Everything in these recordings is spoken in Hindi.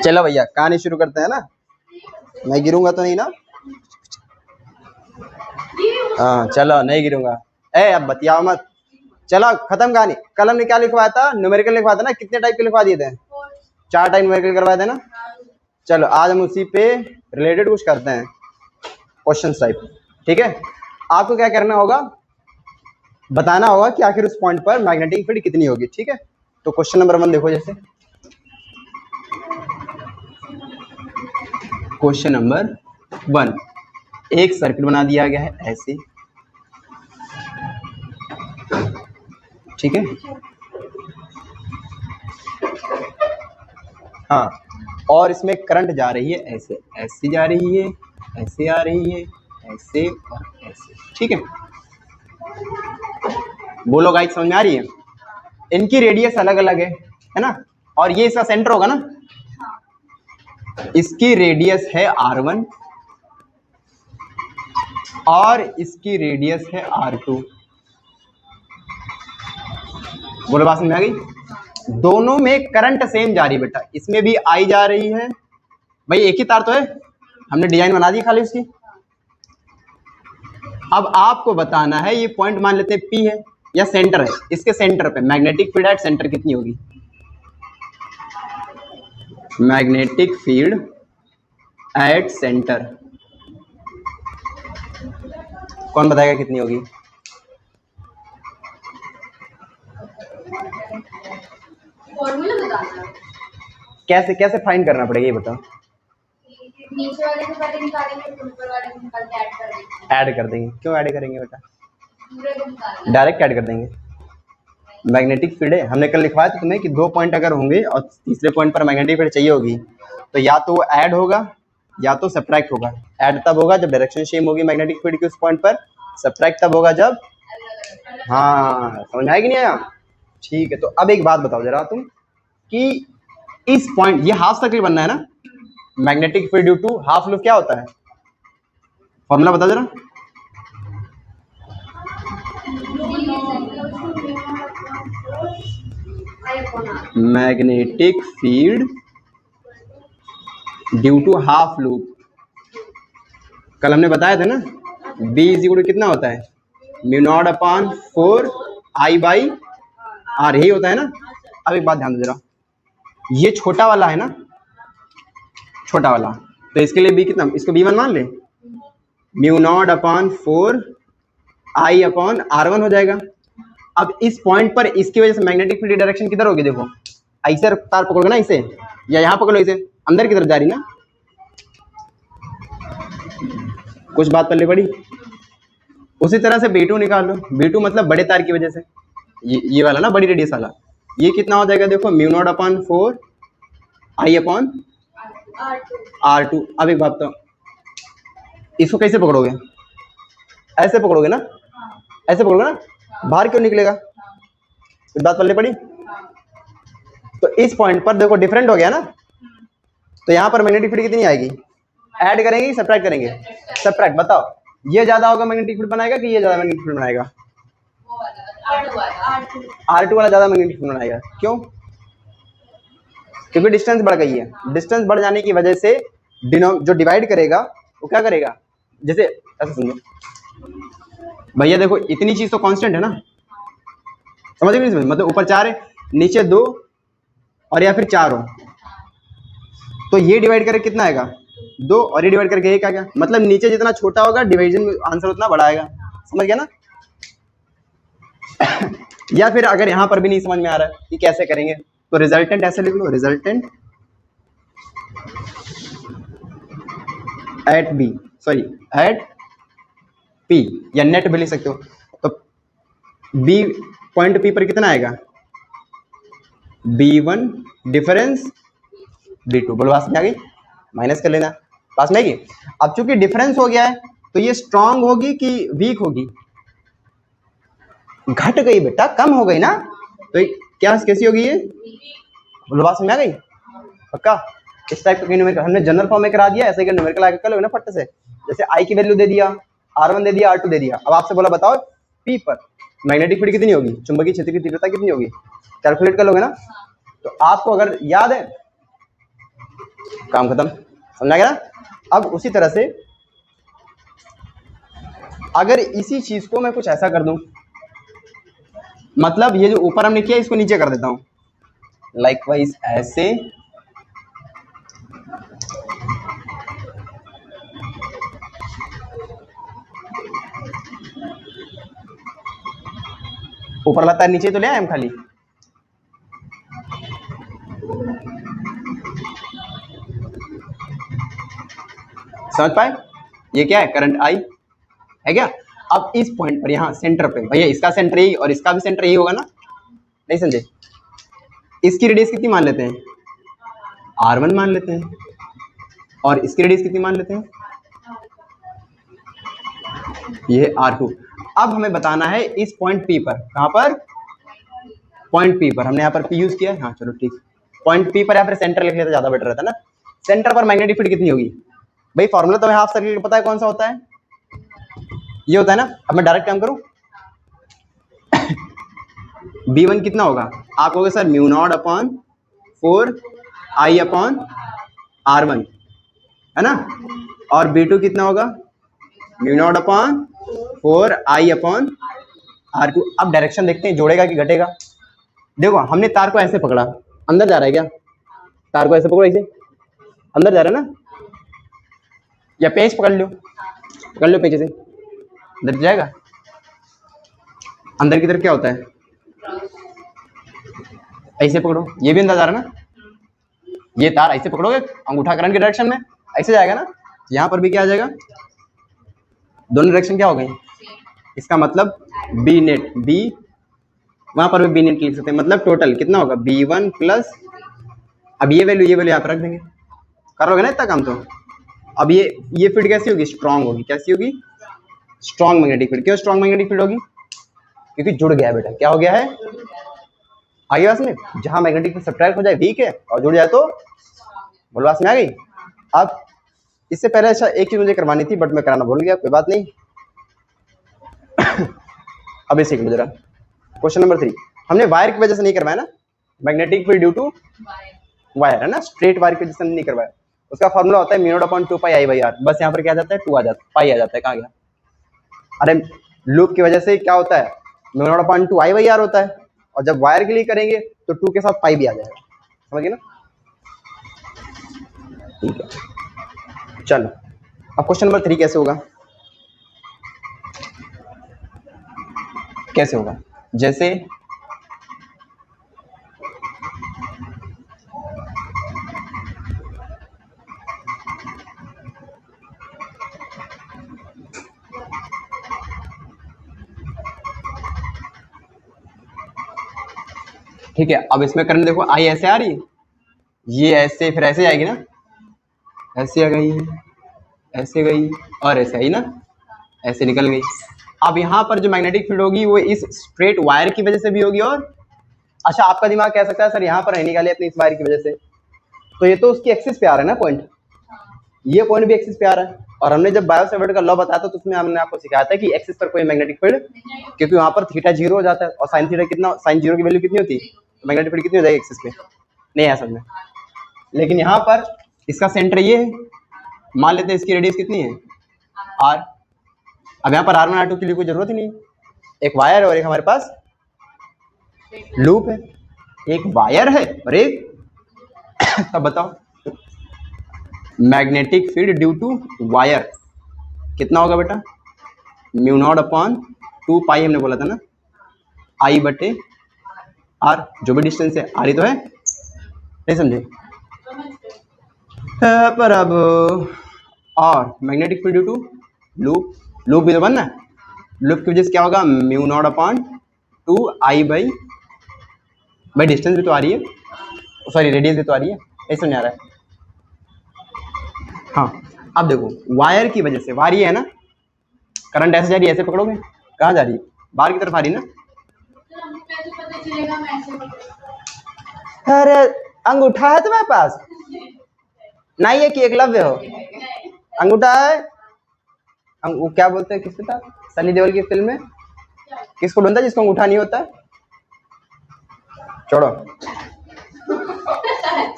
चलो भैया कहानी शुरू करते हैं ना। मैं गिरूंगा तो नहीं ना? हाँ चलो नहीं गिरूंगा। अब बतियाओ मत। चलो खत्म कहानी। कलम ने क्या लिखवाया था? न्यूमेरिकल लिखवाया था ना। कितने टाइप के लिखवा दिए थे? 4 टाइप न्यूमेरिकल करवाए थे ना। चलो आज हम उसी पे रिलेटेड कुछ करते हैं, क्वेश्चन टाइप। ठीक है, आपको क्या करना होगा, बताना होगा कि आखिर उस पॉइंट पर मैग्नेटिक फील्ड कितनी होगी। ठीक है, तो क्वेश्चन नंबर 1 देखो। जैसे क्वेश्चन नंबर 1, एक सर्किट बना दिया गया है ऐसे। ठीक है, हाँ, और इसमें करंट जा रही है ऐसे, ऐसे जा रही है, ऐसे आ रही है, ऐसे और ऐसे। ठीक है, बोलो गाइस समझ में आ रही है? इनकी रेडियस अलग अलग है ना, और ये इसका सेंटर होगा ना। इसकी रेडियस है R1 और इसकी रेडियस है R2। बोलो बात समझ में आ गई? दोनों में करंट सेम जा रही है बेटा। इसमें भी आई जा रही है भाई, एक ही तार तो है, हमने डिजाइन बना दी खाली उसकी। अब आपको बताना है ये पॉइंट मान लेते हैं P है या सेंटर है, इसके सेंटर पे मैग्नेटिक फील्ड एट सेंटर कितनी होगी? मैग्नेटिक फील्ड एट सेंटर कौन बताएगा कितनी होगी? फॉर्मूला बताना। कैसे कैसे फाइंड करना पड़ेगा ये बताओ। नीचे वाले को पहले निकालेंगे, ऊपर वाले को निकाल के ऐड कर देंगे। ऐड कर देंगे? क्यों ऐड करेंगे बेटा? पूरे को निकालना। डायरेक्ट ऐड कर देंगे। मैग्नेटिक फील्ड है, हमने कल लिखवाया था तुम्हें कि 2 पॉइंट अगर होंगे और तीसरे पॉइंट पर मैग्नेटिक फील्ड चाहिए होगी तो या तो ऐड होगा या तो सब्ट्रैक्ट होगा। ऐड तब होगा जब डायरेक्शन सेम होगी मैग्नेटिक फील्ड की उस पॉइंट पर, सब्ट्रैक्ट तब होगा जब, हाँ समझ आएगी नहीं आया? ठीक है, तो अब एक बात बताओ जरा तुम कि इस पॉइंट, ये हाफ सर्कल बनना है ना, magnetic field due to half loop क्या होता है? फॉर्मूला बताओ जरा। Magnetic field due to half loop, कल हमने बताया था ना, B इज इक्वल टू कितना होता है? μ0/4 I/R, यही होता है ना। अब एक बात ध्यान दो जरा, ये छोटा वाला है ना, छोटा वाला, तो इसके लिए B कितना, इसको B1 मान ले, μ0/4 I/R1 हो जाएगा। अब इस पॉइंट पर इसकी वजह से मैग्नेटिक फील्ड डायरेक्शन किधर होगी? देखो ऐसे तार पकड़ोगे ना इसे, या यहाँ पकड़ो इसे, अंदर की तरफ जा रही ना। कुछ बात पल्ले पड़ी? उसी तरह से B2 निकाल लो। B2 मतलब बड़े तार की वजह से, ये वाला ना, बड़ी रेडियस वाला, ये कितना हो जाएगा? देखो μ0/4 I/R2। अब एक बात तो, इसको कैसे पकड़ोगे? ऐसे पकड़ोगे ना, ऐसे पकड़ोगे ना, बाहर क्यों निकलेगा? इस बात पल्ले पड़ी? तो इस पॉइंट पर देखो डिफरेंट हो गया ना, तो यहाँ पर मैग्नेटिक फील्ड कितनी आएगी? ऐड करेंगे कि सब्ट्रैक्ट करेंगे? सब्ट्रैक्ट। बताओ ये ज्यादा होगा मैग्नेटिक फील्ड बनाएगा कि ये ज्यादा मैग्नेटिक फील्ड बनाएगा? R2 वाला ज्यादा मैग्नेटिक फील्ड बनाएगा। क्यों? क्योंकि डिस्टेंस बढ़ गई है। डिस्टेंस बढ़ जाने की वजह से जो डिवाइड करेगा वो क्या करेगा? जैसे ऐसे समझो भैया, देखो इतनी चीज तो कांस्टेंट है ना, समझ गए? मतलब ऊपर 4 है, नीचे 2 और या फिर 4 हो, तो ये डिवाइड करके कितना आएगा? 2, और ये डिवाइड करके 1 आ गया। मतलब नीचे जितना छोटा होगा डिवीजन आंसर उतना बड़ा आएगा। समझ गया ना? या फिर अगर यहाँ पर भी नहीं समझ में आ रहा है कि कैसे करेंगे, तो रिजल्टेंट ऐसे लिख लो, resultant at B, sorry at P, या नेट भी लिख सकते हो। तो B पॉइंट P पर कितना आएगा? B1 difference B2। बोलो बात समझ आ गई? माइनस कर लेना, पास में आएगी। अब चूंकि डिफरेंस हो गया है तो ये स्ट्रांग होगी कि वीक होगी? घट गई बेटा, कम हो गई ना, तो क्या कैसी होगी ये? बोलो बात समझ आ गई? पक्का? इस टाइप का न्यूमेरिकल हमने जनरल फॉर्म में करा दिया, ऐसे का न्यूमेरिकल आगे कर लो ना फट से। जैसे I की वैल्यू दे दिया, R1 दे दिया, R2 दे दिया। अब आपसे बोला बताओ P पर मैग्नेटिक फील्ड कितनी होगी, चुंबकीय क्षेत्र की तीव्रता कितनी होगी, कैलकुलेट कर लोगे ना। तो आपको अगर याद है काम खत्म, समझा गया? अब उसी तरह से अगर इसी चीज को मैं कुछ ऐसा कर दूं, मतलब ये जो ऊपर हमने किया इसको नीचे कर देता हूं, लाइकवाइज ऐसे, ऊपर वाला तार नीचे तो ले आए हम खाली, समझ पाए? ये क्या है? करंट आई है क्या? अब इस पॉइंट पर यहाँ सेंटर पे, भैया इसका सेंटर यही और इसका भी सेंटर यही होगा ना, नहीं समझे? इसकी रेडियस कितनी मान लेते हैं? R1 मान लेते हैं, और इसकी रेडियस कितनी मान लेते हैं? ये R2। अब हमें बताना है इस पॉइंट P पर, कहाँ पर? पॉइंट P पर, हमने यहाँ पर P यूज किया है, हाँ चलो ठीक। पॉइंट P पर या फिर सेंटर लिख लेते ज्यादा बेटर रहता है ना। सेंटर पर मैग्नेटिक फील्ड कितनी होगी? भाई फॉर्मूला तो हाफ सर्किल का पता है, कौन सा होता है? ये होता है ना। अब मैं डायरेक्ट काम करूं B1 कितना होगा? आप कहोगे sir mu naught upon 4I upon R1 है ना, और B2 कितना होगा? Mu naught upon 4I upon R2। अब डायरेक्शन देखते हैं, जोड़ेगा कि घटेगा। देखो हमने तार को ऐसे पकड़ा, अंदर जा रहा है क्या? तार को ऐसे पकड़ो, ऐसे अंदर जा रहा है ना, या पेंच पकड़ लो पेंच से, अंदर जाएगा। अंदर की तरफ क्या होता है? ऐसे पकड़ो, ये भी अंदर जा रहा है ना, ये तार ऐसे पकड़ोगे अंगूठा करंट के डायरेक्शन में, ऐसे जाएगा ना, यहाँ पर भी क्या आ जाएगा? दोनों डायरेक्शन क्या हो गई? इसका मतलब बी नेट, बी वहां पर भी बी नेट लिख सकते हैं, मतलब टोटल कितना होगा? B1 प्लस, अब ये वैल्यू यहाँ पर रख देंगे, करोगे ना इतना काम तो। अब ये फील्ड कैसी होगी? स्ट्रांग होगी। कैसी होगी? Strong magnetic field. क्यों स्ट्रांग मैग्नेटिक फील्ड होगी? क्योंकि जुड़ गया है बेटा। क्या हो गया है? आगे बात में, जहां मैग्नेटिक फील्ड सब्ट्रैक्ट हो जाए वीक है, और जुड़ जाए तो बोलवास में आ गई। अब इससे पहले अच्छा एक चीज मुझे करवानी थी, बट मैं कराना भूल गया, कोई बात नहीं। अब इसे सीख लो जरा। क्वेश्चन नंबर 3 हमने वायर की वजह से नहीं करवाया ना, magnetic field due to wire है ना, स्ट्रेट वायर की वजह से नहीं करवाया। उसका फॉर्मूला होता है म्यू नॉट अपॉन 2πI/R। बस यहाँ पर क्या आ जाता है? 2 आ जाता है, पाई आ जाता है। कहाँ गया? अरे लूप की वजह से क्या होता है? म्यू नॉट अपॉन 2I/R होता है, और जब वायर के लिए करेंगे तो 2 के साथ पाई भी आ जाएगा। समझ गए ना? ठीक है, चलो अब क्वेश्चन नंबर 3 कैसे होगा? कैसे होगा? जैसे ठीक है, अब इसमें करंट देखो, आई ऐसे आ रही है, ये ऐसे फिर ऐसे आएगी ना, ऐसे आ गई, ऐसे गई और ऐसे आई ना, ऐसे निकल गई। अब यहाँ पर जो मैग्नेटिक फील्ड होगी वो इस स्ट्रेट वायर की वजह से भी होगी, और अच्छा आपका दिमाग कह सकता है सर यहाँ पर है निकाले अपनी इस वायर की वजह से, तो ये तो उसकी एक्सिस पे आ रहा है ना पॉइंट, ये पॉइंट भी एक्सिस पे आ रहा है। और हमने जब बायो सेवर्ट का लॉ बताया था तो उसमें हमने आपको सिखाया था कि एक्सिस पर कोई मैग्नेटिक फील्ड, क्योंकि वहां पर थीटा 0 हो जाता है, और साइन थीटा कितना, साइन 0 की वैल्यू कितनी होती है, तो मैग्नेटिक फील्ड कितनी हो जाएगी एक्सिस पे, नहीं है समझ में। लेकिन यहाँ पर इसका सेंटर ये है, मान लेते हैं इसकी रेडियस कितनी है? R। अब यहाँ पर R1 R2 के लिए कोई जरूरत ही नहीं, एक वायर है और एक हमारे पास लूप है, एक वायर है और एक तब बताओ magnetic field due to wire कितना होगा बेटा? म्यू नॉट अपॉन 2π हमने बोला था ना, I/R, जो भी डिस्टेंस है R ही तो है, नहीं समझे? पर अब और magnetic field due to loop, loop भी तो बनना है, लूप की वजह से क्या होगा? म्यू नॉट अपॉन 2I/, भाई डिस्टेंस भी तो आ रही है, सॉरी रेडियस भी तो आ रही है, ऐसे नहीं आ रहा है। हाँ अब देखो वायर की वजह से, वायर ये है ना, करंट ऐसे जा रही है, ऐसे पकड़ोगे कहाँ जा रही है? बाहर की तरफ आ रही है ना। अरे अंगूठा है तुम्हारे पास? नहीं है कि एकलव्य हो? अंगूठा है, वो क्या बोलते हैं, किसके था सनी देओल की फिल्म में, किसको ढूंढता जिसको अंगूठा नहीं होता? छोड़ो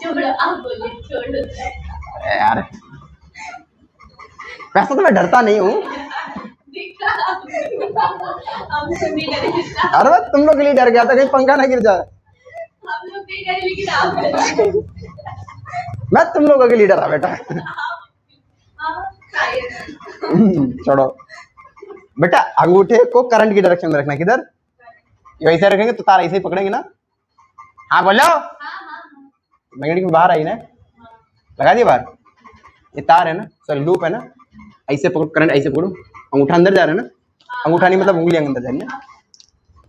छोड़ो आप बोलिए छोड़ो यार वैसे तो मैं डरता नहीं हूँ। दिखा हम तो नहीं डरे अरे मैं तुम लोग के लिए डर गया था कहीं पंखा ना गिर जाए। हम लोग नहीं डरे लेकिन आप डरे मैं तुम लोगों के लिए डरा बेटा। छोड़ो बेटा, अंगूठे को करंट की डायरेक्शन में रखना। किधर? वैसे रखेंगे तो तार ऐसे ही पकड़ेंगे ना। हाँ बोलो। मैग्नेटिक बाहर आई ना, लगा दिया बाहर। ये तार है ना, सॉरी लूप है ना, ऐसे पकड़ो करंट, ऐसे पकड़ो, अंगूठा अंदर जा रहा है ना, अंगूठा नहीं मतलब उंगली अंदर जा रही है ना।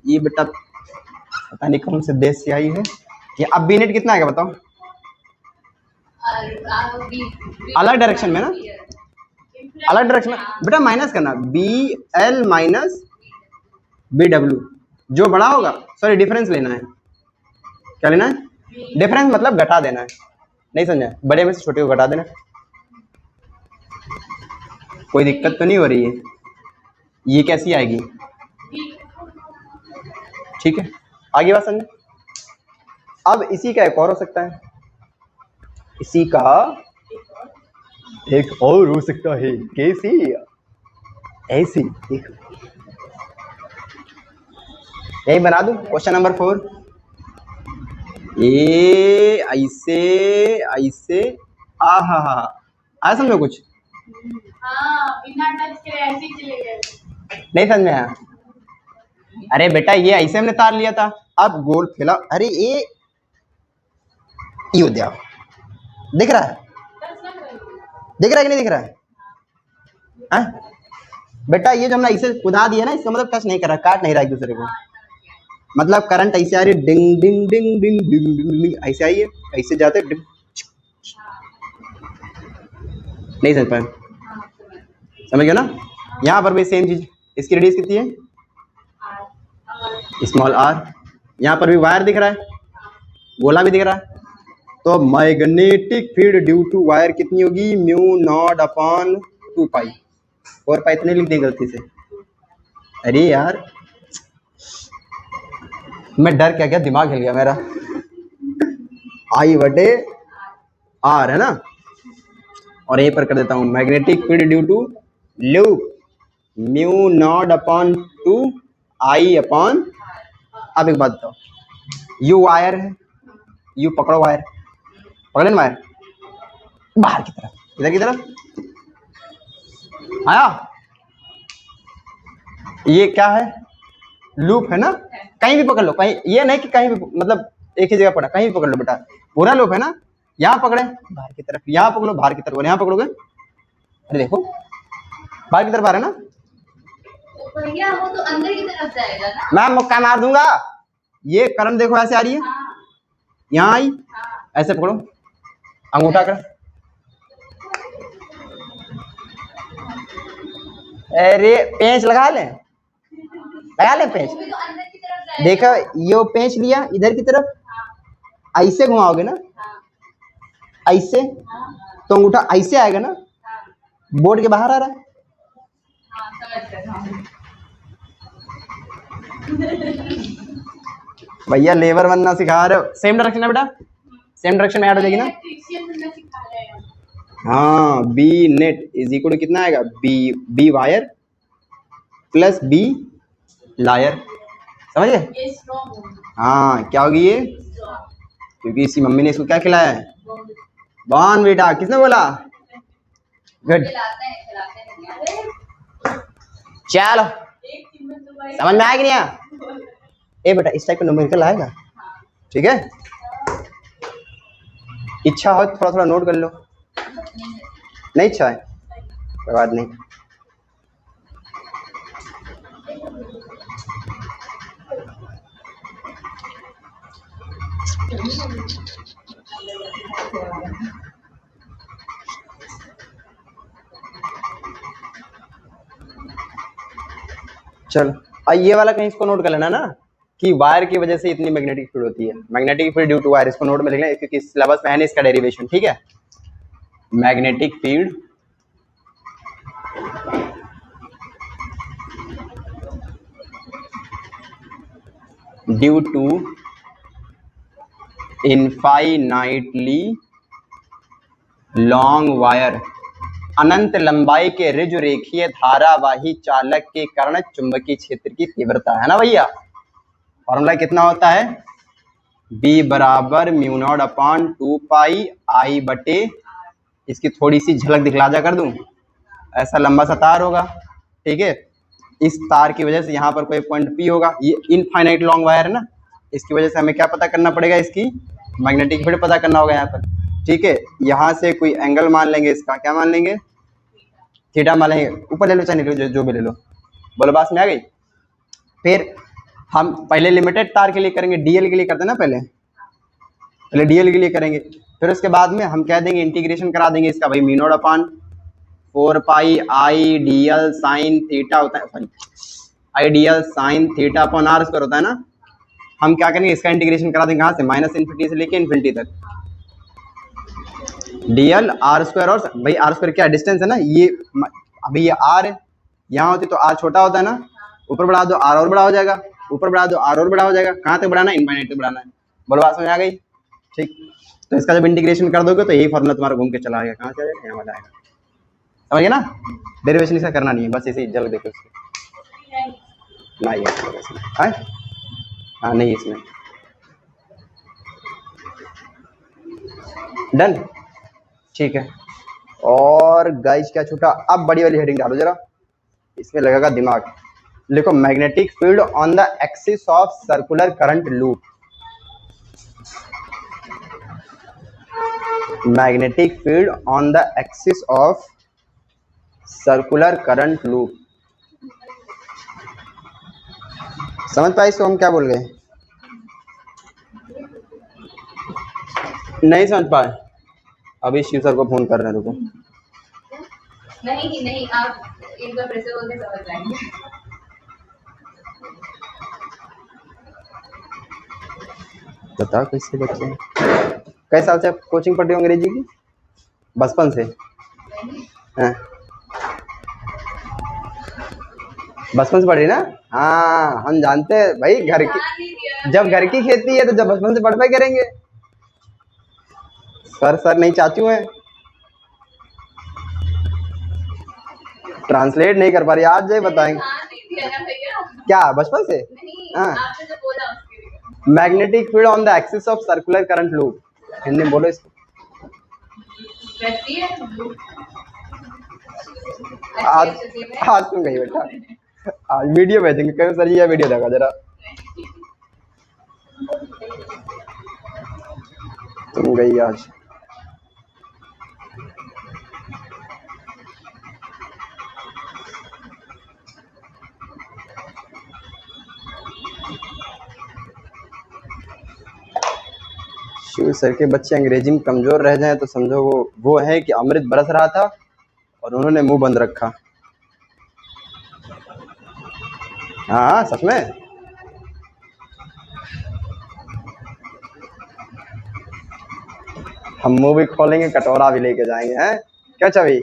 ये बेटा पता नहीं कौन से देश से आई है ये। अब बी नेट कितना आएगा बताओ? अलग डायरेक्शन में ना, अलग डायरेक्शन में बेटा माइनस करना, B L minus B W, जो बड़ा होगा, सॉरी डिफरेंस लेना है। क्या लेना है? डिफरेंस मतलब घटा देना है। नहीं समझा? बड़े में से छोटे को घटा देना। कोई दिक्कत तो नहीं हो रही है? ये कैसी आएगी? ठीक है, आगे बात समझे। अब इसी का एक और हो सकता है, इसी का एक और हो सकता है। कैसी? ऐसी। यही बना दूं क्वेश्चन नंबर 4। ये ऐसे ऐसे आ हा हा आया समझो कुछ? बिना टच करे ऐसे ही चले गए। नहीं समझ में आया? अरे बेटा ये ऐसे हमने तार लिया था, अब गोल फैला। अरे ये हो दिया, दिख रहा है? दिख रहा है कि नहीं दिख रहा है? बेटा ये जो हमने ऐसे कुदा दिया ना, इसका मतलब टच नहीं कर रहा, काट नहीं रहा एक दूसरे को। मतलब करंट ऐसे आ रही है, डिंग डिंग डिंग डिंग डिंग डिंग डिंग ऐसे आई है, ऐसे जाते डिंग। नहीं समझ पाए? समझ गया ना? यहाँ पर भी सेम चीज। इसकी रेडियस कितनी है? Small r. यहाँ पर भी वायर दिख रहा है, गोला भी दिख रहा है। तो magnetic field due to wire कितनी होगी? Mu naught upon 2 pi. 4 pi इतने लिख दी गलती से। अरे यार मैं डर क्या, दिमाग हिल गया मेरा। आई बटे आर है ना, और यहीं पर कर देता हूं magnetic field due to loop mu naught upon 2 I upon. अब एक बात बताओ, यू वायर है, यू पकड़ो वायर, पकड़े ना वायर बाहर की तरफ, इधर की तरफ आया। ये क्या है? लूप है ना, कहीं भी पकड़ लो, कहीं ये नहीं कि कहीं भी मतलब एक ही जगह पड़ा, कहीं भी पकड़ लो बेटा, पूरा लूप है ना। यहाँ पकड़े बाहर की तरफ, यहाँ पकड़ो बाहर की तरफ, और यहाँ पकड़ोगे, अरे देखो बाहर की तरफ आ रहा है ना। भैया वो तो अंदर की तरफ जाएगा ना। मैं मुक्का मार दूंगा। ये करंट देखो ऐसे आ रही है, यहाँ आई, ऐसे पकड़ो अंगूठा कर। अरे पेंच लगा ले, लगा ले पेंच। वो भी तो अंदर की तरफ जाएगा। देखो ये पेंच लिया इधर की तरफ, ऐसे घुमाओगे ना, ऐसे तो अंगूठा ऐसे आएगा ना, बोर्ड के बाहर आ रहा है। भैया लेबर बनना सिखा रहे हो। सेम डायरेक्शन है बेटा, सेम डायरेक्शन में ऐड हो जाएगी ना। हाँ, B net is equal to कितना आएगा? बी वायर प्लस बी लायर। समझे? हाँ क्या होगी ये? क्योंकि इसी मम्मी ने इसको क्या खिलाया है? बॉन बेटा। किसने बोला? गुड। चलो समझ में आएगा नहीं आया? ए बेटा इस टाइप का न्यूमेरिकल आएगा, ठीक है? इच्छा हो थोड़ा थोड़ा नोट कर लो। नहीं इच्छा है कोई बात नहीं। चलो ये वाला कहीं इसको नोट कर लेना ना, कि वायर की वजह से इतनी मैग्नेटिक फील्ड होती है। Magnetic field due to wire, इसको नोट में लिखना है क्योंकि सिलेबस में है नहीं इसका डेरिवेशन, ठीक है? Magnetic field due to infinitely long wire, अनंत लंबाई के ऋजु रेखीय धारावाही चालक के कारण चुंबकीय क्षेत्र की तीव्रता, है ना भैया। फॉर्मूला कितना होता है, B बराबर mu naught upon 2 pi I बटे, इसकी थोड़ी सी झलक दिखला जा कर दूं, ऐसा लंबा सा तार होगा, ठीक है। इस तार की वजह से यहाँ पर कोई पॉइंट P होगा, ये इनफाइनाइट लॉन्ग वायर है ना, इसकी वजह से हमें क्या पता करना पड़ेगा, इसकी मैग्नेटिक फील्ड पता करना होगा यहाँ पर, ठीक है। यहाँ से कोई एंगल मान लेंगे, इसका क्या मान लेंगे, थीटा मान लेंगे, ऊपर ले लो चाहे नीचे जो भी ले लो, बोलो बात में आ गई। फिर हम पहले लिमिटेड तार के लिए करेंगे, डीएल के लिए करते हैं ना, पहले डीएल के लिए करेंगे, फिर उसके बाद में हम कह देंगे इंटीग्रेशन करा देंगे इसका, भाई mu naught upon 4 pi I D L sine theta होता है, sorry I D L sine theta upon r square होता है ना। हम क्या करेंगे, इसका इंटीग्रेशन करा देंगे कहाँ से, माइनस इन्फिनिटी से लेके इन्फिनिटी तक, डी एल आर स्क्वायर, और भाई आर स्क्वायर क्या डिस्टेंस है ना, ये अभी ये आर है, यहाँ होती तो आर छोटा होता है ना, ऊपर बढ़ा दो आर और बड़ा हो जाएगा, ऊपर बढ़ा दो आर और बड़ा हो जाएगा, कहाँ तक बढ़ाना है, इनफाइनाइट तक बढ़ाना है, बोलो बात समझ आ गई, ठीक। तो इसका जब इंटीग्रेशन कर दोगे तो यही फॉर्मूला तुम्हारा घूम के चला आएगा, कहाँ से आ जाएगा, यहाँ वाला आएगा, समझ गए ना। डेरिवेशन इसका करना नहीं है, बस इसे जल्द देखो इसको, नहीं है हाँ नहीं इसमें, डन, ठीक है। और गाइस क्या छूटा, अब बड़ी वाली हेडिंग डालो जरा, इसमें लगेगा दिमाग, लिखो magnetic field on the axis of circular current loop, magnetic field on the axis of circular current loop, समझ पाए इसको हम क्या बोल गए, नहीं समझ पाए, अभी शिव सर को फोन कर रहे हैं, रुको नहीं आप एक बार फिर से बोलते समझ जाएंगे। बताओ कैसे बच्चे, कई साल से आप कोचिंग पढ़ रहे हो अंग्रेजी की, बचपन से, हाँ बचपन से पढ़ रही ना, हाँ हम जानते हैं भाई, घर की जब घर की खेती है तो जब बचपन से पढ़ पाए करेंगे, सर नहीं चाचू हैं, ट्रांसलेट नहीं कर पा रही, आज जो बताएंगे क्या बचपन से, हाँ magnetic field on the axis of circular current loop, Hindi में बोलो इसको, आज तुम गई बेटा, आज वीडियो भेजेंगे, कहीं सर ये वीडियो देखा जरा, तुम गई आज, शिव सर के बच्चे अंग्रेजी में कमजोर रह जाएं तो समझो वो है कि अमृत बरस रहा था और उन्होंने मुंह बंद रखा, हाँ सच में, हम मुंह भी खोलेंगे कटोरा भी लेके जाएंगे, हैं क्या छवि।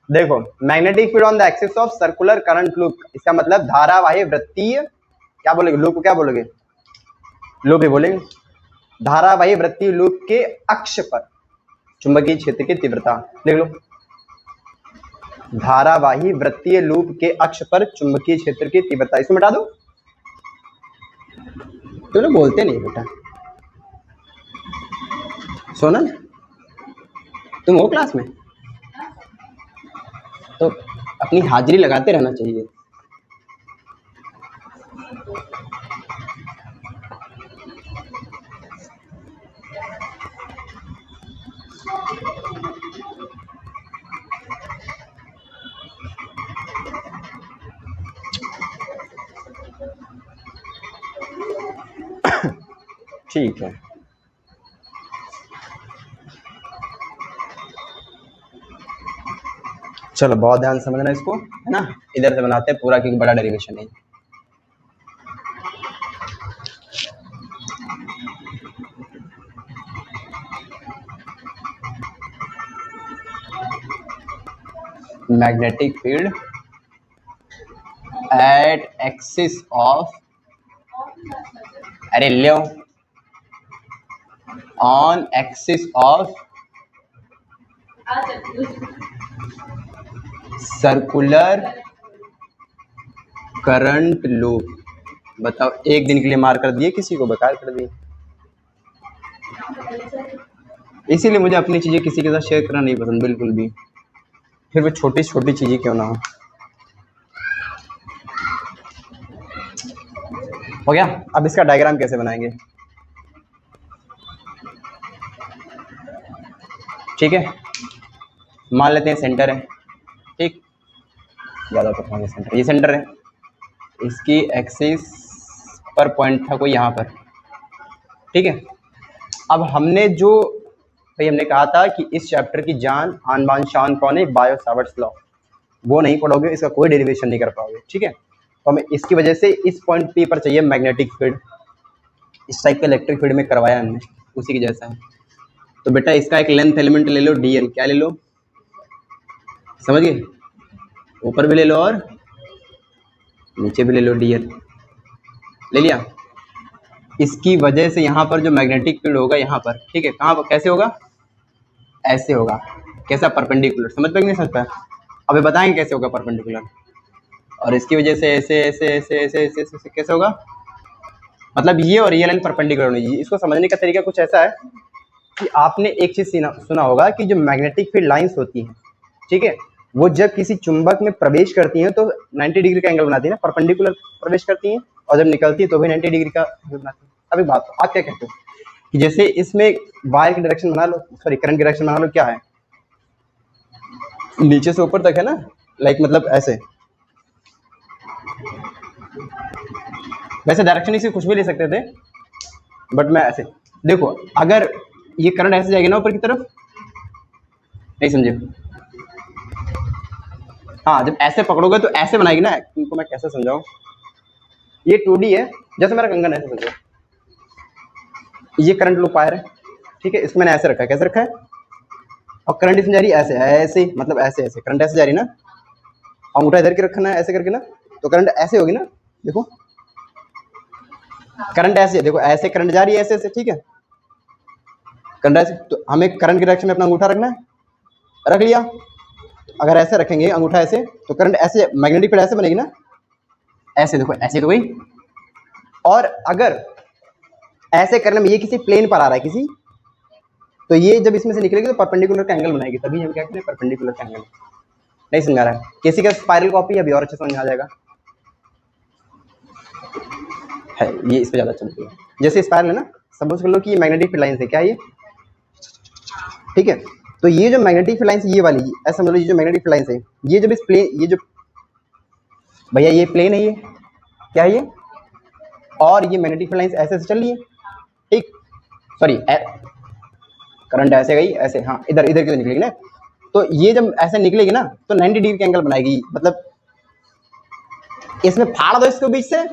देखो magnetic field on the axis of circular current loop, इसका मतलब धारावाही वृत्तीय, क्या बोलेंगे लूप को, क्या बोलोगे लूप ही बोलेंगे, धारावाही वृत्तीय लूप के अक्ष पर चुंबकीय क्षेत्र की तीव्रता, देख लो धारावाही वृत्तीय लूप के अक्ष पर चुंबकीय क्षेत्र की तीव्रता, इसको मिटा दो, तो लोग बोलते नहीं बेटा, सोनल तुम हो क्लास में तो अपनी हाजिरी लगाते रहना चाहिए, ठीक है। चलो बहुत ध्यान समझना इसको, है ना, इधर से बनाते हैं पूरा क्योंकि बड़ा डेरिवेशन है। Magnetic field at axis of, अरे लो on axis of circular current loop. बताओ, एक दिन के लिए मार कर दिए, किसी को बेकार कर दिए। इसीलिए मुझे अपनी चीजें किसी के साथ शेयर करना नहीं पसंद बिल्कुल भी, फिर वो छोटी छोटी चीजें क्यों ना हो गया। अब इसका डायग्राम कैसे बनाएंगे? ठीक है, मान लेते हैं सेंटर है, ठीक, ज़्यादा तो सेंटर, ये सेंटर है, इसकी एक्सिस पर पॉइंट था कोई यहाँ पर, ठीक है। अब हमने कहा था कि इस चैप्टर की जान आन बान शान कौन है, बायो सावर्ट्स लॉ, वो नहीं पढ़ोगे, इसका कोई डेरिवेशन नहीं कर पाओगे, ठीक है। तो हमें इसकी वजह से इस पॉइंट पी पर चाहिए मैग्नेटिक फील्ड, इस टाइप के इलेक्ट्रिक फील्ड में करवाया हमने, उसी के जैसा है। तो बेटा इसका एक लेंथ एलिमेंट ले लो, dl, क्या ले लो, समझ गए, ऊपर भी ले लो और नीचे भी ले लो, dl ले लिया। इसकी वजह से यहाँ पर जो मैग्नेटिक फील्ड होगा यहाँ पर, ठीक है, कहाँ पर, कैसे होगा, ऐसे होगा, कैसा, परपेंडिकुलर, समझ पाएंगे नहीं समझ पाए, अभी बताएंगे कैसे होगा परपेंडिकुलर। और इसकी वजह से ऐसे ऐसे ऐसे ऐसे ऐसे ऐसे कैसे होगा, मतलब ये और ये लाइन परपेंडिकुलर होनी चाहिए। इसको समझने का तरीका कुछ ऐसा है कि आपने एक चीज़ सुना होगा कि जो मैग्नेटिक फील्ड लाइंस होती हैं, ठीक है, वो जब किसी चुंबक में प्रवेश करती हैं तो 90 डिग्री का एंगल बनाती है ना, परपेंडिकुलर प्रवेश करती हैं, और जब निकलती है तो भी 90 डिग्री का एंगल बनाती है। अब एक बात, आप क्या कहते हो कि जैसे इसमें वायर की डायरेक्शन बना लो, सॉरी करंट की डायरेक्शन बना लो, क्या है, नीचे से ऊपर तक है ना, लाइक मतलब ऐसे, वैसे डायरेक्शन इसकी कुछ भी ले सकते थे, बट मैं ऐसे, देखो अगर ये करंट ऐसे जाएगी ना ऊपर की तरफ, नहीं समझे, हाँ, जब ऐसे पकड़ोगे तो ऐसे बनाएगी ना, इनको मैं कैसे समझाऊं, ये 2D है, जैसे मेरा कंगन, ऐसे समझो, ये करंट लूप वायर है, ठीक है, इसको मैंने ऐसे रखा है, कैसे रखा है, और करंट इसमें जा रही है ऐसे ऐसे, मतलब ऐसे ऐसे करंट ऐसे जा रही है ना, अंगूठा इधर के रखना है ऐसे करके ना, तो करंट ऐसे होगी ना, देखो करंट ऐसे, देखो ऐसे करंट जा रही है ऐसे ऐसे, ठीक है, करंट ऐसे, तो हमें करंट की डायरेक्शन में अपना अंगूठा रखना है, रख लिया, अगर ऐसे रखेंगे अंगूठा ऐसे, तो करंट ऐसे, मैग्नेटिक फील्ड ऐसे बनेगी ना, ऐसे, देखो ऐसे तो गई, और अगर ऐसे करने में ये किसी प्लेन पर आ रहा है किसी, तो ये जब इसमें से निकलेगी तो परपेंडिकुलर का एंगल बनाएगी, तभी हम क्या करें, परपेंडिकुलर का एंगल। नहीं समझ आ रहा है, किसी का स्पाइरल कॉपी अभी और अच्छे समझ आ जाएगा है, ये इस पे ज्यादा चलती है, जैसे स्पाइरल है ना, सपोज कर लो कि ये मैग्नेटिक फील्ड लाइन है, क्या ये, ठीक है, तो ये जो मैग्नेटिक फील्ड लाइन है, ये वाली, ऐसा मतलब ये जो मैग्नेटिक फील्ड लाइन है, ये जब इस प्लेन, ये जो भैया ये प्लेन है, ये क्या है ये, और ये मैग्नेटिक फील्ड लाइन ऐसे ऐसे चल रही है, ठीक, सॉरी करंट ऐसे गई ऐसे, हाँ इधर इधर की निकलेगी ना, तो ये जब ऐसे निकलेगी ना तो 90 डिग्री का एंगल बनाएगी, मतलब इसमें फाड़ दो इसको बीच से,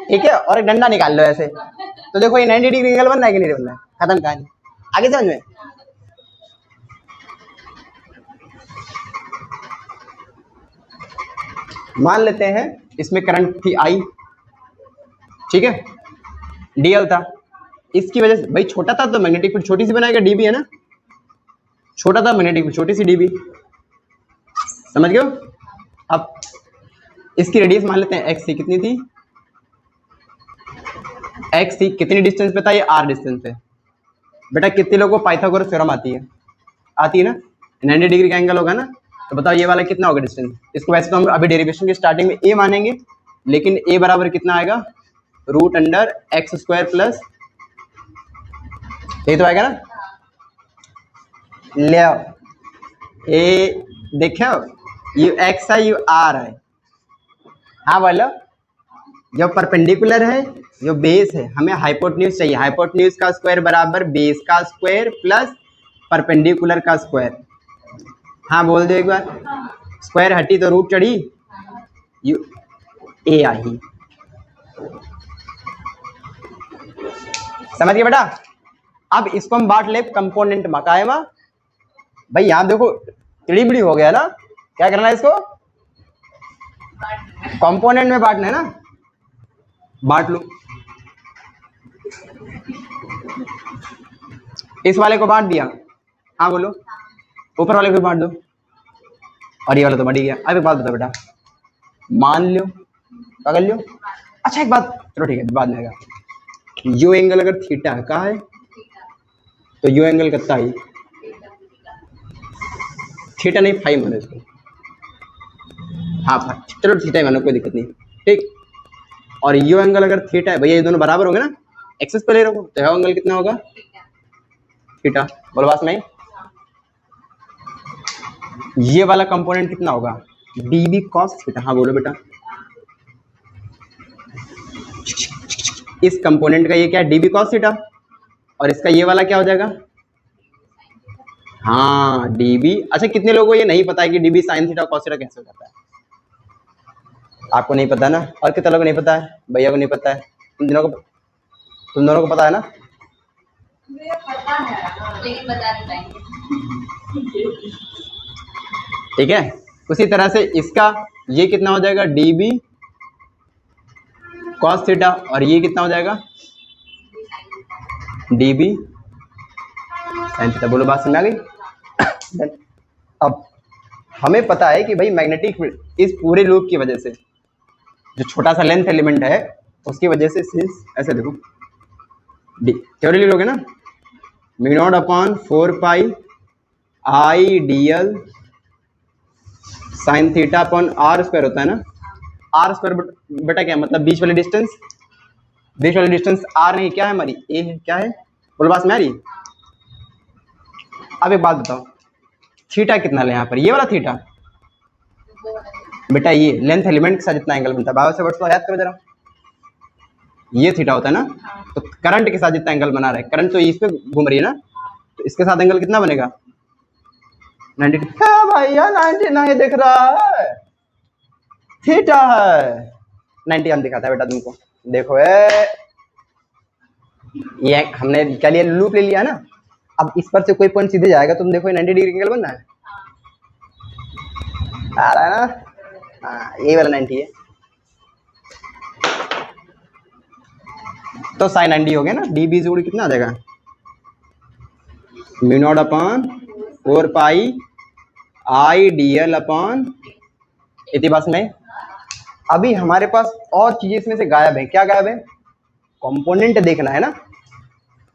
ठीक है, और एक डंडा निकाल लो ऐसे, तो देखो ये 90 डिग्री एंगल बन रहा है कि नहीं बन रहा है, खत्म कहानी, आगे समझ में। मान लेते हैं इसमें करंट थी आई, ठीक है, डीएल था, इसकी वजह से, भाई छोटा था तो मैग्नेटिक फील्ड छोटी सी बनाएगा, डीबी है ना, छोटा था मैग्नेटिक फील्ड छोटी सी डीबी, समझ गए हो। अब इसकी रेडियस मान लेते हैं एक्स सी, कितनी थी, एक्स सी कितनी डिस्टेंस पे था, ये आर डिस्टेंस पे। बेटा कितने लोगों को पाइथागोरस थ्योरम आती है ना, 90 डिग्री का एंगल होगा ना, तो बताओ ये वाला कितना होगा डिस्टेंस, इसको वैसे तो हम अभी डेरिवेशन के स्टार्टिंग में ए मानेंगे, लेकिन ए बराबर कितना आएगा, root under x square plus, ये तो आएगा ना, ले ए, देखो यू एक्स है यू आर है, हाँ बोलो, जो परपेंडिकुलर है जो बेस है, हमें हाइपोटेन्यूज चाहिए, हाइपोटेन्यूज का स्क्वायर बराबर बेस का स्क्वायर प्लस परपेंडिकुलर का स्क्वायर, हाँ बोल दो एक बार, स्क्वायर हटी तो रूट चढ़ी, यू ए आई, समझ गए बेटा। अब इसको हम बांट ले कंपोनेंट मकाएमा, भाई यहाँ देखो टिड़ी हो गया ना, क्या करना है इसको, कंपोनेंट में बांटना है ना, बांट लो, इस वाले को बांट दिया, हाँ बोलो, ऊपर वाले को बांट दो, और ये वाला तो बढ़ ही गया। अब एक बात बताओ बेटा, मान लो, क्या कर लो, अच्छा एक बात, चलो ठीक है बाद में आएगा। यू एंगल अगर थीटा है, कहाँ है, तो यू एंगल कितना है, थीटा नहीं फाइव मानो इसको, हाँ चलो थीटा ही मानो, कोई दिक्कत नहीं, ठीक। और यू एंगल अगर थीटा है भैया, ये दोनों बराबर होंगे ना, एक्सेस पे ले रखो, तो यू एंगल कितना होगा, थीटा। बोलो बात में, ये वाला कंपोनेंट कितना होगा, डीबी कॉस थीटा। हाँ बोलो बेटा, इस कंपोनेंट का ये क्या है, डीबी कॉस थीटा, और इसका ये वाला क्या हो जाएगा, हाँ डीबी। अच्छा कितने लोगों को ये नहीं पता है कि dB sine theta cos theta कैसे हो जाता है, आपको नहीं पता ना, और कितने लोगों को नहीं पता है, भैया को नहीं पता है, तुम दोनों को पता है ना, मुझे पता है लेकिन बता नहीं पाएंगे। ठीक है। उसी तरह से इसका ये कितना हो जाएगा, डीबी कॉस थीटा, और ये कितना हो जाएगा, डीबी साइन थीटा। बोलो बात समझ आ गई। अब हमें पता है कि भाई मैग्नेटिक फील्ड इस पूरे लूप की वजह से, जो छोटा सा लेंथ एलिमेंट है उसकी वजह से, सिंस ऐसे देखो थ्योरी ले लोगे ना, mu naught upon 4 pi I D L sine theta upon r square होता है ना, आर स्क्वायर बेटा क्या मतलब बीच वाली डिस्टेंस आर नहीं, क्या है हमारी, ए है, क्या है, बोलो बात में आ रही। अब एक बात बताओ, थीटा कितना ले यहाँ पर, ये वाला थीटा बेटा, ये लेंथ एलिमेंट के साथ जितना एंगल बनता है, बायो से वर्ड्स को याद करो जरा, ये थीटा होता है ना, तो करंट के साथ जितना एंगल बना रहा है, करंट तो इस पे घूम रही है ना, तो इसके साथ एंगल कितना बनेगा, 90। भैया 99 दिख रहा है, थीटा है 90, हम दिखाता है बेटा तुमको, देखो ये हमने क्या लिया, लूप ले लिया ना, अब इस पर से कोई पॉइंट सीधे जाएगा, तुम देखो 90 डिग्री एंगल बनना है, आ रहा है ना, हाँ ये वाला 90 है, तो साइन 90 हो गया ना, डी बी जोड़ कितना आ जाएगा, mu naught upon 4 pi I D L upon, इतनी बात में। अभी हमारे पास और चीजें इसमें से गायब है, क्या गायब है, कंपोनेंट देखना है ना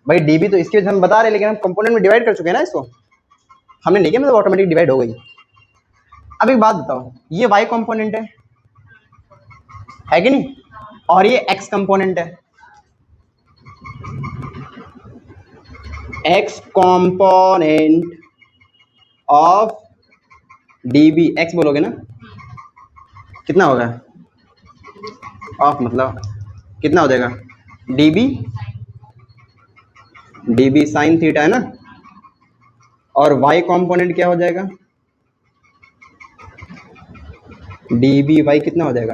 भाई, डीबी तो इसके हम बता रहे हैं, लेकिन हम कंपोनेंट में डिवाइड कर चुके हैं ना इसको, हमने नहीं किया, मतलब ऑटोमेटिक डिवाइड हो गई। अब एक बात बताओ, ये वाई कंपोनेंट है कि नहीं, और ये एक्स कंपोनेंट है, x component of dB, x बोलोगे ना, कितना होगा, ऑफ मतलब कितना हो जाएगा, डीबी साइन थीटा है ना, और वाई कंपोनेंट क्या हो जाएगा, डीबी वाई कितना हो जाएगा,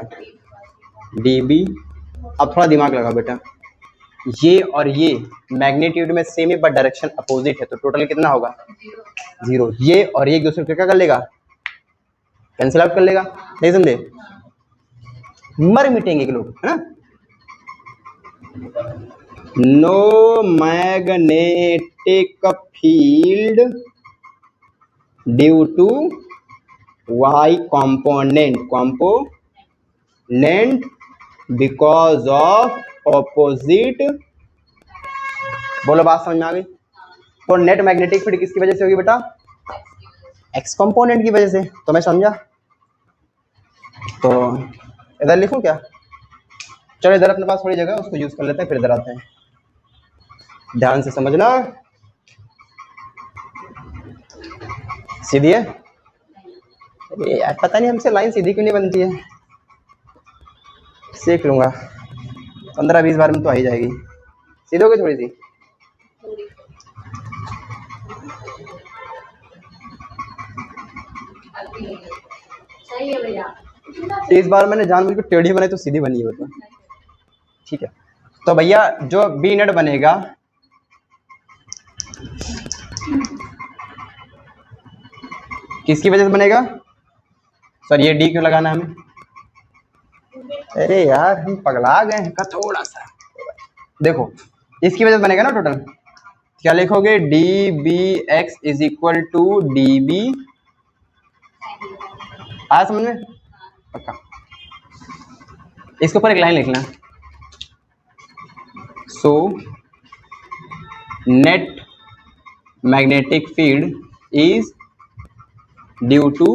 डीबी। अब थोड़ा दिमाग लगा बेटा, ये और ये मैग्नीट्यूड में सेम है बट डायरेक्शन अपोजिट है, तो टोटल कितना होगा, 0। ये और ये एक दूसरे को क्या कर लेगा, कैंसिल आउट कर लेगा, नहीं समझे, मर मिटेंगे लोग, है ना। No magnetic field due to Y component because of opposite. बोलो बात समझ में आ गई। तो नेट मैग्नेटिक फील्ड किसकी वजह से होगी बेटा, एक्स कंपोनेंट की वजह से, तो मैं समझा। तो इधर लिखूं क्या, चलो इधर अपने पास थोड़ी जगह है, उसको यूज कर लेते हैं, फिर इधर आते हैं, ध्यान से समझना। सीधी है, अरे यार पता नहीं हमसे लाइन सीधी क्यों नहीं बनती है, सीख लूंगा, 15-20 बार में तो आ ही जाएगी। सीधी होगी थोड़ी सी, सही है भैया, इस बार मैंने जानबूझ के टेढ़ी बनाई तो सीधी बनी है तो ठीक है। तो भैया जो बी नेट बनेगा, किसकी वजह से बनेगा, सर ये डी क्यों लगाना है हमें, अरे यार हम पगला गए हैं का थोड़ा सा, देखो इसकी वजह से बनेगा ना टोटल, क्या लिखोगे? D B X is equal to D B. आया समझ में? पक्का। इसके ऊपर एक लाइन लिखना, so net magnetic field is due to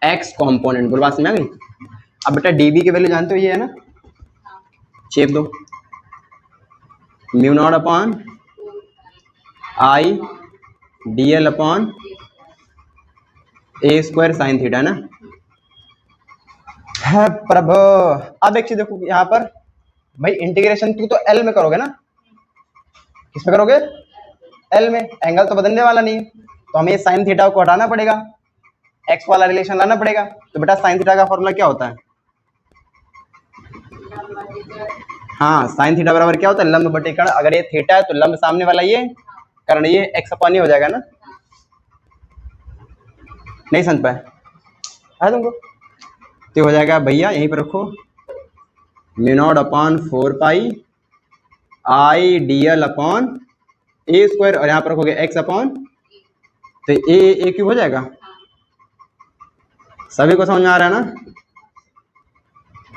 X component. बोल बात समझ आ गई? अब बेटा डीबी की वैल्यू जानते हो, ये है ना, चेप दो, mu naught upon I D L upon A square sine theta ना। है प्रभु। अब एक चीज देखो यहाँ पर भाई, इंटीग्रेशन तू तो एल में करोगे ना, किस में करोगे? एल में। एंगल तो बदलने वाला नहीं, तो हमें साइन थीटा को हटाना पड़ेगा, एक्स वाला रिलेशन लाना पड़ेगा। तो बेटा साइन थीटा का फॉर्मूला क्या होता है? हाँ, साइन थीटा बराबर क्या होता है? लंब बटे कर्ण। अगर ये थीटा है तो लंब सामने वाला ये, कर्ण ये, एक्स अपॉन ये हो जाएगा ना। नहीं समझ पाए है तुमको? तो हो जाएगा भैया, यहीं पर रखो, mu naught upon 4 pi I D L upon A square, और यहाँ पर रखोगे एक्स अपॉन, तो ए क्यूब हो जाएगा। सभी को समझ में आ रहा है ना?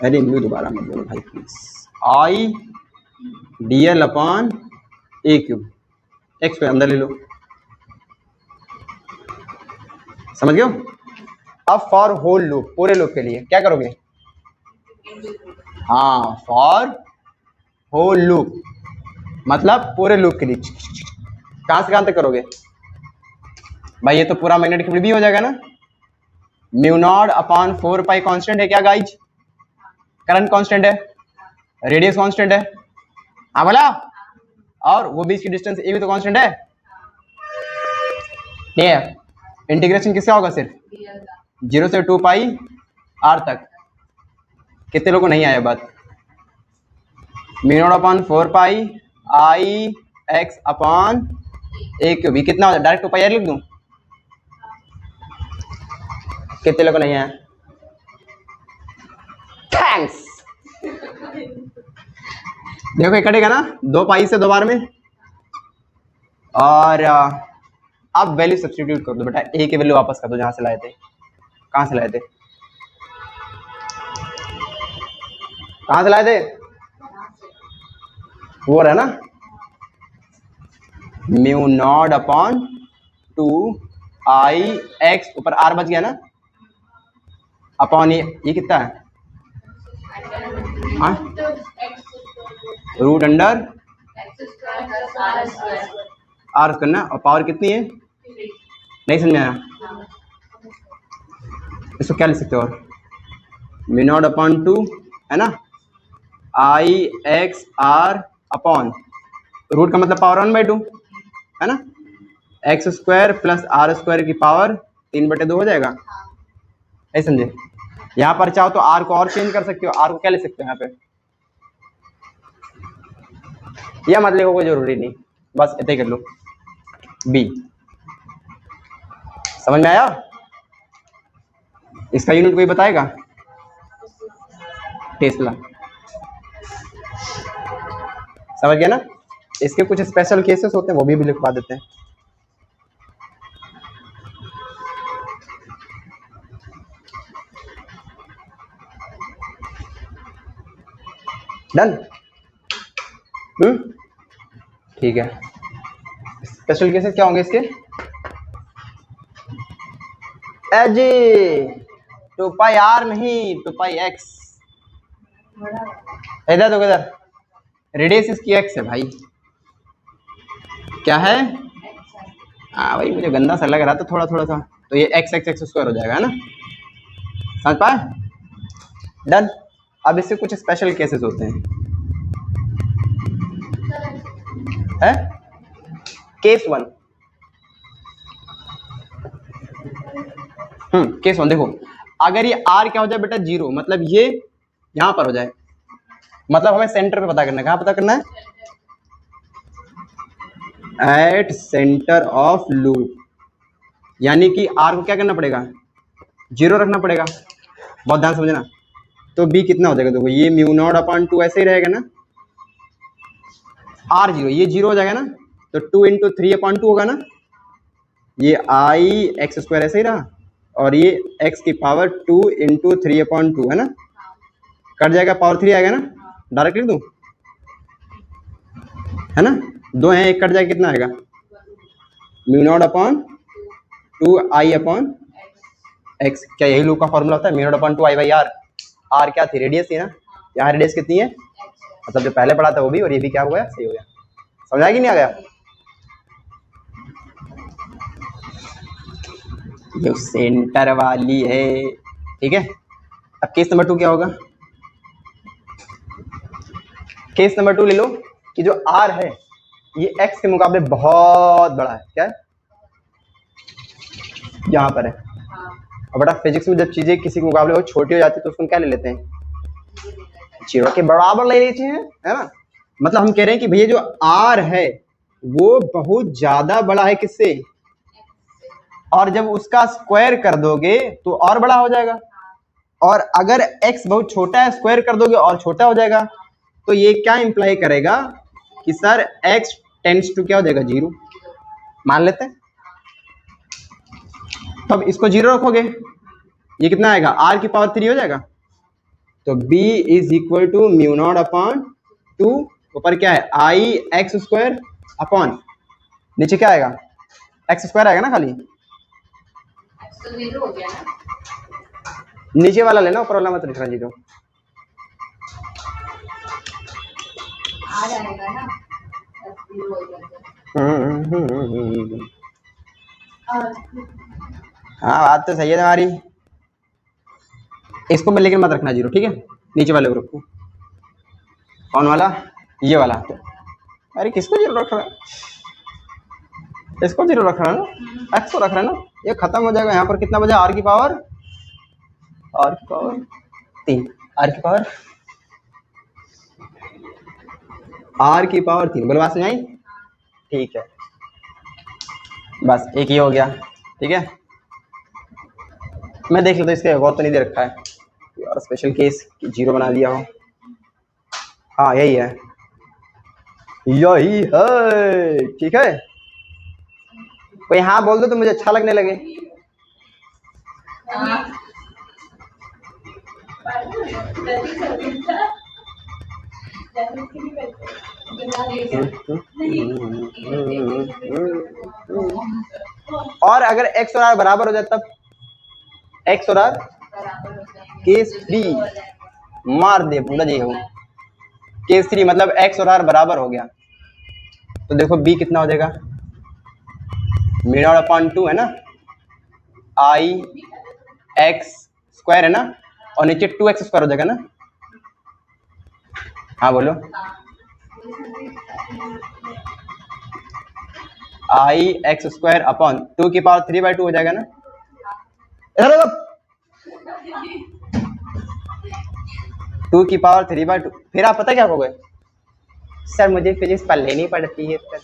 अरे म्यू दोबारा मत बोलो भाई please. I D L upon A cube, x को अंदर ले लो, समझ गए? अब फॉर होल लूप, पूरे लूप के लिए क्या करोगे? हाँ, फॉर होल लूप मतलब पूरे लूप के लिए कहां से कहां तक करोगे भाई? ये तो पूरा मैग्नेटिक फील्ड भी हो जाएगा ना। म्यू नॉट अपॉन 4 पाई कांस्टेंट है क्या गाइज? करंट कांस्टेंट है, रेडियस कांस्टेंट है, हाँ बोला, और वो बीच की डिस्टेंस ये भी तो कांस्टेंट है। ये इंटीग्रेशन किसका होगा? सिर्फ 0 से 2 पाई आर तक। कितने लोगों को नहीं आया बात? म्यू नॉट अपॉन 4 पाई आई एक्स अपॉन ए क्यूब, भी कितना हो जाए? डायरेक्ट 2 पाई आर लिख दूं? कितने लोगों को नहीं आया? थैंक्स। देखो ये कटेगा ना 2 पाई से 2 बार में, और अब वैल्यू सब्स्टिट्यूट कर दो बेटा, ए की वैल्यू वापस कर दो जहां से लाए थे। कहां से लाए थे? कहां से लाए थे? वो रहा ना, म्यू नॉट अपॉन 2 आई एक्स, ऊपर आर बच गया ना, अपॉन ये कितना है? हाँ, रूट अंडर आर करना, और पावर कितनी है? नहीं समझ में आया? इसको क्या लिख सकते हो? और म्यू नॉट अपॉन 2 है ना, I X R upon root का मतलब पावर 1/2 है ना, X square plus R square की पावर 3/2 हो जाएगा। ऐसे समझे? यहाँ पर चाहो तो आर को और चेंज कर सकते हो, आर को क्या ले सकते हो यहाँ पे, या मत लिखो, कोई जरूरी नहीं, बस इतना ही कर लो। बी समझ में आया? इसका यूनिट कोई बताएगा? टेस्ला। समझ गया ना? इसके कुछ स्पेशल केसेस होते हैं, वो भी लिखवा देते हैं। डन? ठीक है। स्पेशल केसेस क्या होंगे इसके? एजी 2 पाई आर नहीं, 2 पाई एक्स। इधर तो किधर? रेडियस इसकी एक्स है भाई। क्या है? हाँ भाई, मुझे गंदा सा लग रहा था थोड़ा थोड़ा सा, तो ये एक्स एक्स एक्स स्क्वायर हो जाएगा, है ना? समझ पाए? डन। अब इससे कुछ स्पेशल केसेस होते हैं, है? केस 1। केस 1 देखो, अगर ये आर क्या हो जाए बेटा 0, मतलब ये यहां पर हो जाए, मतलब हमें सेंटर पे पता करना है। कहां पता करना है? एट सेंटर ऑफ लूप, यानी कि आर को क्या करना पड़ेगा? 0 रखना पड़ेगा। बहुत ध्यान समझना। तो बी कितना हो जाएगा? देखो ये म्यू नॉट अपॉन 2 ऐसे ही रहेगा ना, आर 0, ये 0 हो जाएगा ना, तो 2 इंटू 3/2 होगा ना, ये आई एक्स स्क्वायर ऐसे ही रहा, और ये x की पावर 2 इंटू 3/2 है ना, कट जाएगा, पावर 3 आएगा ना, डायरेक्ट लिख दूं, है ना, 2 हैं, एक कट जाएगा, कितना आएगा, μ0/2 I/x। क्या यही लूप का फॉर्मूला होता है, μ0/2 I/r। r क्या थी, रेडियस थी ना, यहाँ रेडियस कितनी है, मतलब जो पहले पढ़ा था वो भी, और ये भी क्या हो गया, सही हो गया। समझ आया कि नहीं आ गया? जो सेंटर वाली है, ठीक है। अब केस नंबर 2 क्या होगा, केस नंबर 2 ले लो कि जो r है ये x के मुकाबले बहुत बड़ा है, क्या है, यहाँ पर है। और बेटा फिजिक्स में जब चीजें किसी के मुकाबले बहुत छोटी हो जाती है तो उसको क्या ले लेते हैं, 0 के बराबर ले लेते हैं, है ना। मतलब हम कह रहे हैं कि भैया जो r है वो बहुत ज्यादा बड़ा है किससे, और जब उसका स्क्वायर कर दोगे तो और बड़ा हो जाएगा, और अगर x बहुत छोटा है, स्क्वायर कर दोगे और छोटा हो जाएगा। तो ये क्या इंप्लाई करेगा कि सर x टेंड्स टू क्या हो जाएगा, 0, मान लेते हैं। तब इसको 0 रखोगे, ये कितना आएगा, r की पावर 3 हो जाएगा। तो b इज इक्वल टू μ0/2, ऊपर क्या है आई एक्स स्क्वायर अपॉन, नीचे क्या आएगा, एक्स स्क्वायर आएगा ना, खाली तो 0 हो गया ना, नीचे वाला लेना, ऊपर वाला मत लिखना, 0 आ जाएगा ना, 0 हो जाएगा। हाँ बात तो सही है तुम्हारी, इसको मैं लेकिन मत रखना 0, ठीक है, नीचे वाले को रखो। कौन वाला, ये वाला। अरे किसको 0 रख रहा है, इसको 0 रख रहा है ना, x को रख रहा है ना, ये खत्म हो जाएगा। यहाँ पर कितना बचा, r की पावर 3, r की पावर 3, बोलो बात समझाई, ठीक है, बस एक ही हो गया, ठीक है। मैं देख लेता हूँ इसके और तो नहीं दे रखा है यार, स्पेशल केस 0 बना दिया हो, हाँ यही है, यही है, ठीक है। कोई हाँ बोल दो तो मुझे अच्छा लगने लगे। और अगर x और r बराबर हो जाए तब, x और r केस 3 मार दे पूरा, जी हो केस 3 मतलब x और r बराबर हो गया, तो देखो b कितना हो जाएगा, μ0/2 है ना, आई एक्स स्क्वायर है ना, और नीचे 2x स्क्वायर हो जाएगा ना, हाँ बोलो, आई एक्स स्क्वायर अपॉन 2 की पावर 3/2 हो जाएगा ना। इधर 2 की पावर 3/2, फिर आप पता क्या कहोगे, सर मुझे फिजिक्स पढ़नी नहीं पड़ती है सर,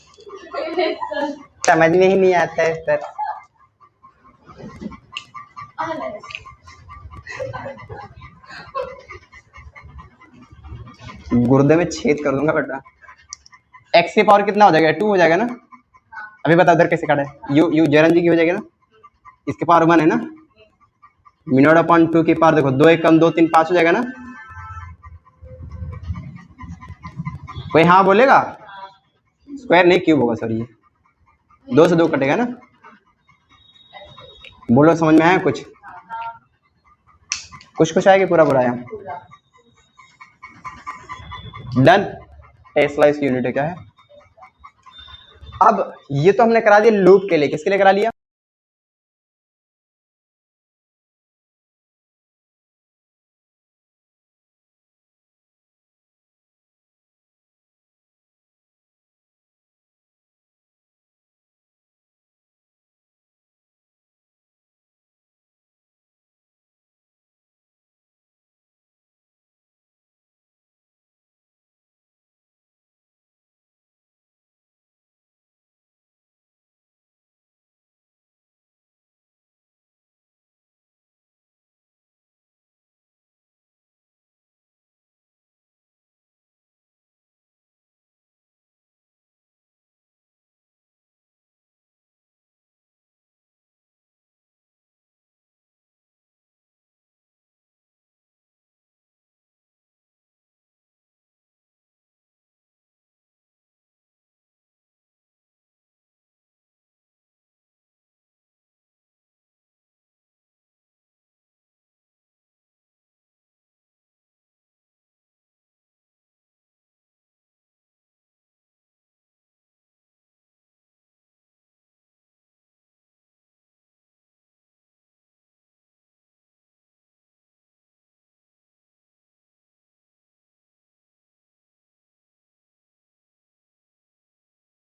समझ में ही नहीं आता है सर। गुर्दे में छेद कर दूंगा बेटा। x की पावर कितना हो जाएगा, 2 हो जाएगा ना, अभी बता उधर कैसे काटा है, यू जयराम जी की हो जाएगी ना, इसके पावर 1 है ना, μ0/2 की पावर देखो 2 1 कम 2 3 5 हो जाएगा ना, कोई हाँ बोलेगा, स्क्वायर नहीं क्यूब होगा, सॉरी 2 से 2 कटेगा ना, बोलो समझ में आया कुछ, कुछ आएगा, पूरा आया, डन। टेस्ला इसकी यूनिट क्या है। अब ये तो हमने करा दिया लूप के लिए, किसके लिए करा लिया,